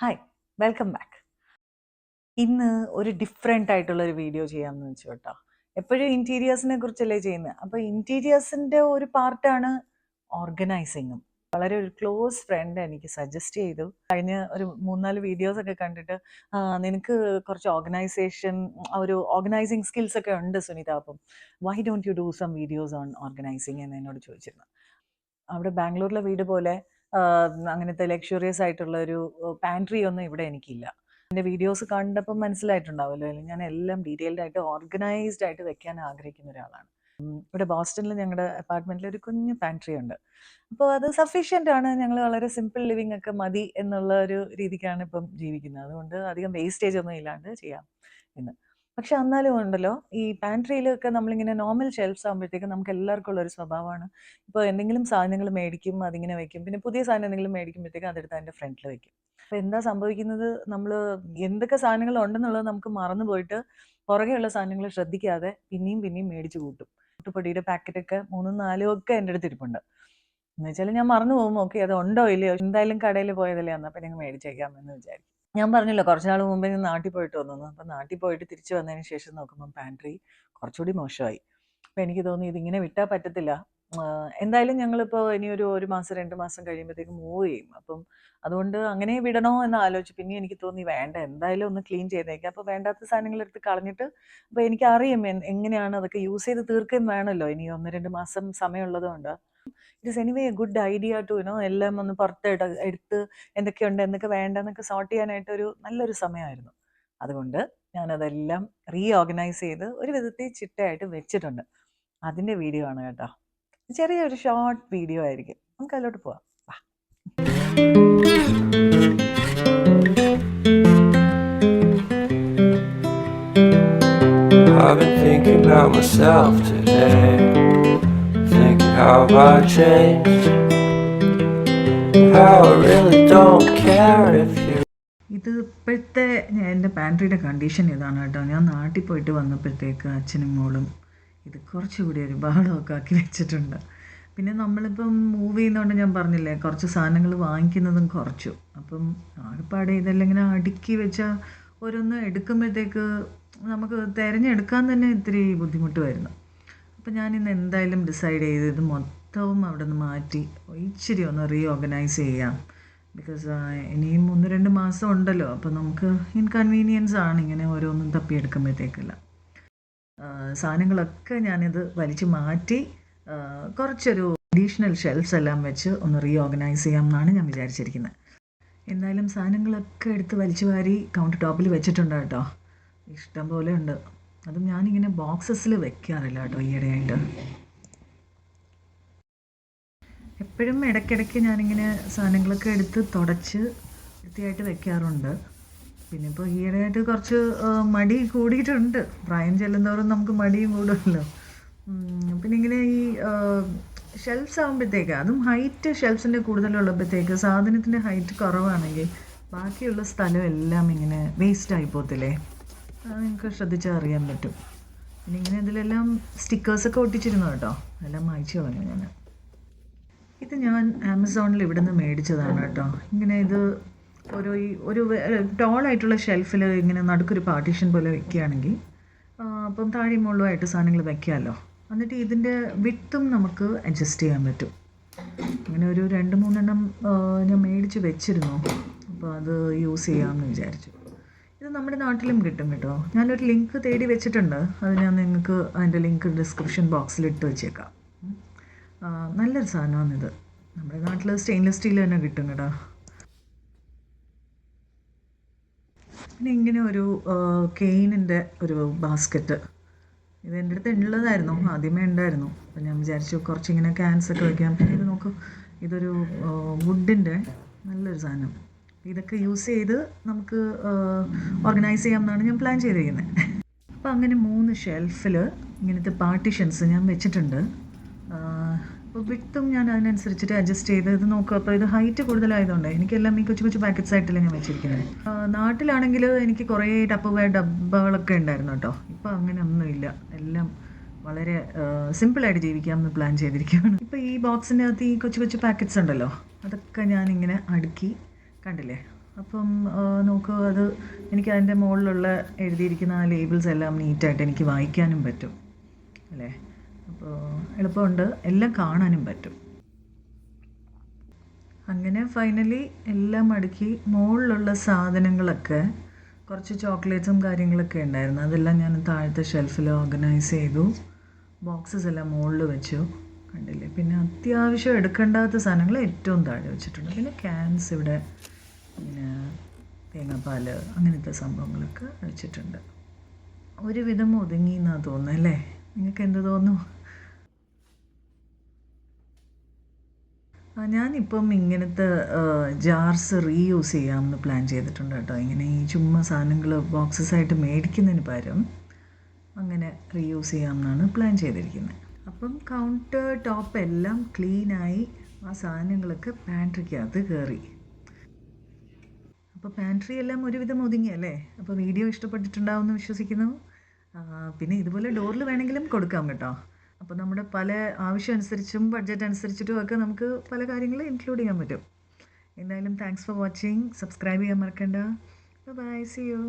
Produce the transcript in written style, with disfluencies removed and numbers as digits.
Hi, welcome back. ഇന്ന് ഒരു different ആയിട്ടുള്ളൊരു വീഡിയോ ചെയ്യാമെന്ന് വെച്ചു കേട്ടോ. എപ്പോഴും ഇൻറ്റീരിയേഴ്സിനെ കുറിച്ചല്ലേ ചെയ്യുന്നത്. അപ്പോൾ ഇൻറ്റീരിയേഴ്സിൻ്റെ ഒരു പാർട്ടാണ് ഓർഗനൈസിങ്ങും. വളരെ ഒരു ക്ലോസ് ഫ്രണ്ട് എനിക്ക് സജസ്റ്റ് ചെയ്തു. കഴിഞ്ഞ ഒരു 3-4 വീഡിയോസ് ഒക്കെ കണ്ടിട്ട് നിനക്ക് കുറച്ച് ഒരു ഓർഗനൈസിങ് സ്കിൽസ് ഒക്കെ ഉണ്ട് സുനിത, അപ്പം why don't you do some videos on organising എന്ന് എന്നോട് ചോദിച്ചിരുന്നു. അവിടെ ബാംഗ്ലൂരിലെ വീട് പോലെ അങ്ങനത്തെ ലക്ഷറിയസ് ആയിട്ടുള്ള ഒരു പാൻട്രി ഒന്നും ഇവിടെ എനിക്കില്ല. എൻ്റെ വീഡിയോസ് കണ്ടപ്പോൾ മനസ്സിലായിട്ടുണ്ടാവുമല്ലോ, അല്ലെങ്കിൽ ഞാൻ എല്ലാം ഡീറ്റെയിൽഡ് ആയിട്ട് ഓർഗനൈസ്ഡ് ആയിട്ട് വെക്കാൻ ആഗ്രഹിക്കുന്ന ഒരാളാണ്. ഇവിടെ ബോസ്റ്റണിൽ ഞങ്ങളുടെ അപ്പാർട്ട്മെൻറ്റിൽ ഒരു കുഞ്ഞു പാൻട്രി ഉണ്ട്. അപ്പോൾ അത് സഫീഷ്യൻ്റ് ആണ്. ഞങ്ങൾ വളരെ സിമ്പിൾ ലിവിങ് ഒക്കെ മതി എന്നുള്ള ഒരു രീതിക്കാണ് ഇപ്പം ജീവിക്കുന്നത്. അതുകൊണ്ട് അധികം വേസ്റ്റേജ് ഒന്നും ഇല്ലാണ്ട് ചെയ്യാം എന്ന്. പക്ഷെ എന്നാലും ഉണ്ടല്ലോ, ഈ പാൻട്രിയിലൊക്കെ നമ്മളിങ്ങനെ നോർമൽ ഷെൽഫ്സ് ആകുമ്പോഴത്തേക്കും നമുക്ക് എല്ലാവർക്കും ഉള്ളൊരു സ്വഭാവമാണ്. ഇപ്പോൾ എന്തെങ്കിലും സാധനങ്ങൾ മേടിക്കും, അതിങ്ങനെ വെക്കും. പിന്നെ പുതിയ സാധനം എന്തെങ്കിലും മേടിക്കുമ്പോഴത്തേക്കും അതെടുത്ത് അതിൻ്റെ ഫ്രണ്ടിൽ വെക്കും. അപ്പോൾ എന്താ സംഭവിക്കുന്നത്, നമ്മൾ എന്തൊക്കെ സാധനങ്ങൾ ഉണ്ടെന്നുള്ളത് നമുക്ക് മറന്നു പോയിട്ട് പുറകെയുള്ള സാധനങ്ങൾ ശ്രദ്ധിക്കാതെ പിന്നെയും പിന്നെയും മേടിച്ച് കൂട്ടും. പൊടിയുടെ പാക്കറ്റൊക്കെ 3-4 ഒക്കെ എൻ്റെ അടുത്ത് ഇരിപ്പുണ്ട്. എന്ന് വെച്ചാൽ ഞാൻ മറന്നു പോകും, ഓക്കെ അത് ഉണ്ടോ ഇല്ലയോ, എന്തായാലും കടയിൽ പോയതല്ലേ അന്ന്, അപ്പം ഞങ്ങൾ മേടിച്ചേക്കാം എന്ന് വിചാരിക്കും. ഞാൻ പറഞ്ഞല്ലോ, കുറച്ച് നാൾ മുമ്പേ ഞാൻ നാട്ടിൽ പോയിട്ട് വന്നു. അപ്പം നാട്ടിൽ പോയിട്ട് തിരിച്ച് വന്നതിന് ശേഷം നോക്കുമ്പം പാൻട്രി കുറച്ചുകൂടി മോശമായി. അപ്പം എനിക്ക് തോന്നി ഇതിങ്ങനെ വിട്ടാൽ പറ്റത്തില്ല. എന്തായാലും ഞങ്ങളിപ്പോൾ ഇനി ഒരു മാസം 2 മാസം കഴിയുമ്പോഴത്തേക്ക് മൂവ് ചെയ്യും. അപ്പം അതുകൊണ്ട് അങ്ങനെ വിടണോ എന്ന് ആലോചിച്ചു. പിന്നെ എനിക്ക് തോന്നി വേണ്ട, എന്തായാലും ഒന്ന് ക്ലീൻ ചെയ്തേക്കാം. അപ്പോൾ വേണ്ടാത്ത സാധനങ്ങളെടുത്ത് കളഞ്ഞിട്ട്, അപ്പോൾ എനിക്കറിയാം എങ്ങനെയാണ് അതൊക്കെ യൂസ് ചെയ്ത് തീർക്കുകയും വേണമല്ലോ. ഇനി 1-2 മാസം സമയമുള്ളത് കൊണ്ട് it is anyway a good idea to എല്ലാം ഒന്ന് പുറത്ത് എടുത്ത് എന്തൊക്കെയുണ്ട് എന്തൊക്കെ വേണ്ടെന്നൊക്കെ സോർട്ട് ചെയ്യാനായിട്ട് നല്ലൊരു സമയമായിരുന്നു. അതുകൊണ്ട് ഞാനതെല്ലാം ഓർഗനൈസ് ചെയ്ത് ഒരു വിധത്തിൽ ചിട്ടയായിട്ട് വെച്ചിട്ടുണ്ട്. അതിൻ്റെ വീഡിയോ ആണ് കേട്ടോ. ചെറിയൊരു ഷോർട്ട് വീഡിയോ ആയിരിക്കും. നമുക്ക് അതിലോട്ട് പോവാം. I've been thinking about myself today, thinking how I changed, how I really don't care if you. ഇത് ഇപ്പോഴത്തെ എൻ്റെ പാൻട്രിയുടെ കണ്ടീഷൻ ഇതാണ് കേട്ടോ. ഞാൻ നാട്ടിൽ പോയിട്ട് വന്നപ്പോഴത്തേക്ക് അച്ഛനും മോളും ഇത് കുറച്ചുകൂടി ഒരു ബഹളമൊക്കെ ആക്കി വെച്ചിട്ടുണ്ട്. പിന്നെ നമ്മളിപ്പം മൂവ് ചെയ്യുന്നതുകൊണ്ട് ഞാൻ പറഞ്ഞില്ലേ, കുറച്ച് സാധനങ്ങൾ വാങ്ങിക്കുന്നതും കുറച്ചു. അപ്പം ആകെപ്പാടെ ഇതെല്ലാം ഇങ്ങനെ അടുക്കി വെച്ചാൽ ഓരോന്ന് എടുക്കുമ്പോഴത്തേക്ക് നമുക്ക് തിരഞ്ഞെടുക്കാൻ തന്നെ ഇത്തിരി ബുദ്ധിമുട്ടുമായിരുന്നു. അപ്പം ഞാനിന്ന് എന്തായാലും ഡിസൈഡ് ചെയ്ത് ഇത് മൊത്തവും അവിടെ നിന്ന് മാറ്റി ഇച്ചിരി ഒന്ന് ഓർഗനൈസ് ചെയ്യാം. ബിക്കോസ് ഇനിയും 1-2 മാസം ഉണ്ടല്ലോ. അപ്പോൾ നമുക്ക് ഇൻകൺവീനിയൻസ് ആണ് ഇങ്ങനെ ഓരോന്നും തപ്പിയെടുക്കുമ്പോഴത്തേക്കല്ല. സാധനങ്ങളൊക്കെ ഞാനിത് വലിച്ചു മാറ്റി കുറച്ചൊരു അഡീഷണൽ ഷെൽഫ്സ് എല്ലാം വെച്ച് ഒന്ന് ഓർഗനൈസ് ചെയ്യാം എന്നാണ് ഞാൻ വിചാരിച്ചിരിക്കുന്നത്. എന്തായാലും സാധനങ്ങളൊക്കെ എടുത്ത് വലിച്ചു വാരി കൗണ്ടർ ടോപ്പിൽ വെച്ചിട്ടുണ്ട് കേട്ടോ. ഇഷ്ടം പോലെ ഉണ്ട്. അതും ഞാനിങ്ങനെ ബോക്സസിൽ വെക്കാറില്ല കേട്ടോ ഈയിടെയായിട്ട്. എപ്പോഴും ഇടയ്ക്കിടയ്ക്ക് ഞാനിങ്ങനെ സാധനങ്ങളൊക്കെ എടുത്ത് തുടച്ച് വൃത്തിയായിട്ട് വെക്കാറുണ്ട്. പിന്നെ ഇപ്പോൾ ഈയിടെയായിട്ട് കുറച്ച് മടി കൂടിയിട്ടുണ്ട്. പ്രായം ചെല്ലുന്നതോറും നമുക്ക് മടിയും കൂടുമല്ലോ. പിന്നെ ഇങ്ങനെ ഈ ഷെൽഫ്സ് ആകുമ്പോഴത്തേക്ക്, അതും ഹൈറ്റ് ഷെൽഫ്സിൻ്റെ കൂടുതലുള്ളപ്പോഴത്തേക്ക് സാധനത്തിൻ്റെ ഹൈറ്റ് കുറവാണെങ്കിൽ ബാക്കിയുള്ള സ്ഥലം എല്ലാം ഇങ്ങനെ വേസ്റ്റായി പോകത്തില്ലേ. അത് നിങ്ങൾക്ക് ശ്രദ്ധിച്ചാൽ അറിയാൻ പറ്റും. പിന്നെ ഇങ്ങനെ ഇതിലെല്ലാം സ്റ്റിക്കേഴ്സൊക്കെ ഒട്ടിച്ചിരുന്നു കേട്ടോ. എല്ലാം മായ്ച്ചു കളഞ്ഞു ഞാൻ. ഇത് ഞാൻ ആമസോണിൽ ഇവിടെ നിന്ന് മേടിച്ചതാണ് കേട്ടോ. ഇങ്ങനെ ഇത് ഒരു ടോളായിട്ടുള്ള ഷെൽഫിൽ ഇങ്ങനെ നടുക്കൊരു പാർട്ടീഷൻ പോലെ വെക്കുകയാണെങ്കിൽ അപ്പം താഴെയും മുകളിലുമായിട്ട് സാധനങ്ങൾ വെക്കാമല്ലോ. എന്നിട്ട് ഇതിൻ്റെ വിട്ടും നമുക്ക് അഡ്ജസ്റ്റ് ചെയ്യാൻ പറ്റും. അങ്ങനെ ഒരു 2-3 എണ്ണം ഞാൻ മേടിച്ച് വെച്ചിരുന്നു. അപ്പോൾ അത് യൂസ് ചെയ്യാമെന്ന് വിചാരിച്ചു. ഇത് നമ്മുടെ നാട്ടിലും കിട്ടും കേട്ടോ. ഞാനൊരു ലിങ്ക് തേടി വെച്ചിട്ടുണ്ട്. അത് ഞാൻ നിങ്ങൾക്ക് അതിൻ്റെ ലിങ്ക് ഡിസ്ക്രിപ്ഷൻ ബോക്സിൽ ഇട്ട് വെച്ചേക്കാം. നല്ലൊരു സാധനമാണിത്. നമ്മുടെ നാട്ടിൽ സ്റ്റെയിൻലെസ് സ്റ്റീൽ തന്നെ കിട്ടും കേട്ടോ. പിന്നെ ഇങ്ങനെ ഒരു കെയിനിൻ്റെ ഒരു ബാസ്ക്കറ്റ്, ഇത് എൻ്റെ അടുത്ത് ഉള്ളതായിരുന്നു, ആദ്യമേ ഉണ്ടായിരുന്നു. അപ്പം ഞാൻ വിചാരിച്ചു കുറച്ചിങ്ങനെ ക്യാൻസൊക്കെ വയ്ക്കാം. പിന്നെ ഇത് നോക്കൂ, ഇതൊരു വുഡിൻ്റെ നല്ലൊരു സാധനം. ഇതൊക്കെ യൂസ് ചെയ്ത് നമുക്ക് ഓർഗനൈസ് ചെയ്യാമെന്നാണ് ഞാൻ പ്ലാൻ ചെയ്തിരിക്കുന്നത്. അപ്പോൾ അങ്ങനെ 3 ഷെൽഫിൽ ഇങ്ങനത്തെ പാർട്ടീഷൻസ് ഞാൻ വെച്ചിട്ടുണ്ട്. അപ്പോൾ വിട്ടും ഞാൻ അതിനനുസരിച്ചിട്ട് അഡ്ജസ്റ്റ് ചെയ്ത് ഇത് നോക്കുക. അപ്പോൾ ഇത് ഹൈറ്റ് കൂടുതലായതുകൊണ്ട് എനിക്കെല്ലാം ഈ കൊച്ചു പാക്കറ്റ്സ് ആയിട്ടല്ലേ ഞാൻ വെച്ചിരിക്കുന്നത്. നാട്ടിലാണെങ്കിൽ എനിക്ക് കുറേ ഡബ്ബകളൊക്കെ ഉണ്ടായിരുന്നു കേട്ടോ. ഇപ്പോൾ അങ്ങനെ ഒന്നുമില്ല. എല്ലാം വളരെ സിമ്പിളായിട്ട് ജീവിക്കാമെന്ന് പ്ലാൻ ചെയ്തിരിക്കുകയാണ്. ഇപ്പോൾ ഈ ബോക്സിൻ്റെ അകത്ത് ഈ കൊച്ചു പാക്കറ്റ്സ് ഉണ്ടല്ലോ, അതൊക്കെ ഞാനിങ്ങനെ അടുക്കി, കണ്ടില്ലേ, അപ്പം നോക്കൂ, അത് എനിക്ക് അതിൻ്റെ മുകളിലുള്ള എഴുതിയിരിക്കുന്ന ആ ലേബിൾസ് എല്ലാം നീറ്റായിട്ട് എനിക്ക് വായിക്കാനും പറ്റും അല്ലേ. അപ്പോൾ എളുപ്പമുണ്ട്, എല്ലാം കാണാനും പറ്റും. അങ്ങനെ ഫൈനലി എല്ലാം അടുക്കി മുകളിലുള്ള സാധനങ്ങളൊക്കെ, കുറച്ച് ചോക്ലേറ്റ്സും കാര്യങ്ങളൊക്കെ ഉണ്ടായിരുന്നു, അതെല്ലാം ഞാൻ താഴത്തെ ഷെൽഫിൽ ഓർഗനൈസ് ചെയ്തു. ബോക്സസ് എല്ലാം മുകളിൽ വെച്ചു, കണ്ടില്ലേ. പിന്നെ അത്യാവശ്യം എടുക്കേണ്ടാത്ത സാധനങ്ങൾ ഏറ്റവും താഴെ വെച്ചിട്ടുണ്ട്. പിന്നെ ക്യാൻസ് ഇവിടെ, പിന്നെ തേങ്ങാപ്പാൽ, അങ്ങനത്തെ സംഭവങ്ങളൊക്കെ വെച്ചിട്ടുണ്ട്. ഒരുവിധം ഒതുങ്ങി എന്നാണ് തോന്നുന്നത് അല്ലേ? നിങ്ങൾക്ക് എന്ത് തോന്നുന്നു? ഞാനിപ്പം ഇങ്ങനത്തെ ജാർസ് റീയൂസ് ചെയ്യാമെന്ന് പ്ലാൻ ചെയ്തിട്ടുണ്ട് കേട്ടോ. ഇങ്ങനെ ഈ ചുമ്മാ സാധനങ്ങൾ ബോക്സസ് ആയിട്ട് മേടിക്കുന്നതിന് പകരം അങ്ങനെ റീയൂസ് ചെയ്യാമെന്നാണ് പ്ലാൻ ചെയ്തിരിക്കുന്നത്. അപ്പം കൗണ്ടർ ടോപ്പ് എല്ലാം ക്ലീനായി, ആ സാധനങ്ങളൊക്കെ പാൻട്രിക്കകത്ത് കയറി. അപ്പോൾ പാൻട്രി എല്ലാം ഒരുവിധം ഒതുങ്ങിയല്ലേ. അപ്പോൾ വീഡിയോ ഇഷ്ടപ്പെട്ടിട്ടുണ്ടാവുമെന്ന് വിശ്വസിക്കുന്നു. പിന്നെ ഇതുപോലെ ഡോറിൽ വേണമെങ്കിലും കൊടുക്കാം കേട്ടോ. അപ്പോൾ നമ്മുടെ പല ആവശ്യം അനുസരിച്ചും ബഡ്ജറ്റ് അനുസരിച്ചിട്ടും ഒക്കെ നമുക്ക് പല കാര്യങ്ങൾ ഇൻക്ലൂഡ് ചെയ്യാൻ പറ്റും. എന്തായാലും താങ്ക്സ് ഫോർ വാച്ചിങ്. സബ്സ്ക്രൈബ് ചെയ്യാൻ മറക്കണ്ട. Bye, see U.